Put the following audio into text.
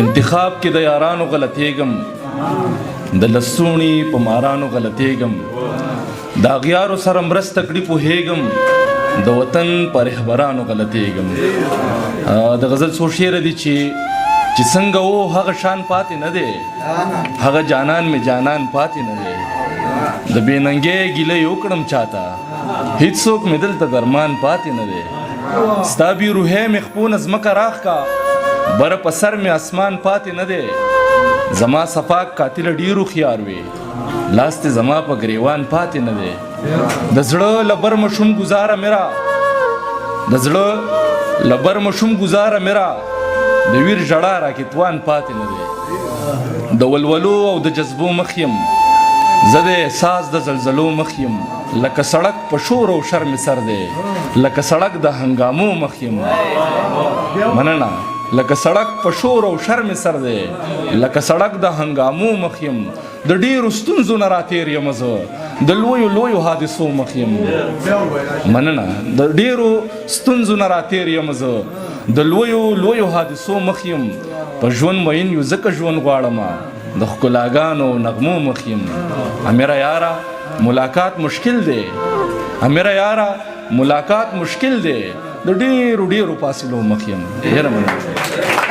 انتخاب کې د یارانو غلطېږم، د لستوڼي په مارانو غلطېږم، د اغیارو سره مرسته کړي پوهېږم، د وطن په رهبرانو غلطېږم. د غزل څو شعر دي چې څنګه و هغه شان پاتې نه دی، هغه جانان مې جانان پاتې نه دی. د بېننګۍ ګیله یې وکړم چاته، هېڅوک مې دلته درمان پاتې نه دی. ستا بې روحۍ مې خپونه ځمکه راښکا، بره په سر مې اسمان پاتې نه دی. زما صفاک قاتله ډېر هوښیار وي، لاس دې زما په ګریوان پاتې نه دی. د زړه له برمه شوم ګزاره میرا، د زړه له برمه شوم ګزاره میرا، د ویر ژړا راکې توان پاتې نه دی. د ولولو او د جذبو مخ یم، زه د احساس د زلزلو مخ یم. لکه سړک په شور او شر مې سر دی، لکه سړک د هنګامو مخ یم. مننه. لکه سړک په شور او شر مې سر دی، لکه سړک د هنګامو مخ یم. د ډېرو ستونزو نه راتېر یم زه، د لویو لویو حادثو مخ یم. مننه. د ډېرو ستونزو نه راتېر یم زه، د لویو لویو حادثو مخ یم. په ژوند مین یو ځکه ژوند غواړم، د ښکلاګانو نغمو مخ یم. امیره یاره ملاقات مشکل دی، امیره یاره ملاقات مشکل دی، د ډېرو ډېرو فاصلو مخ یم. ډېره مننه.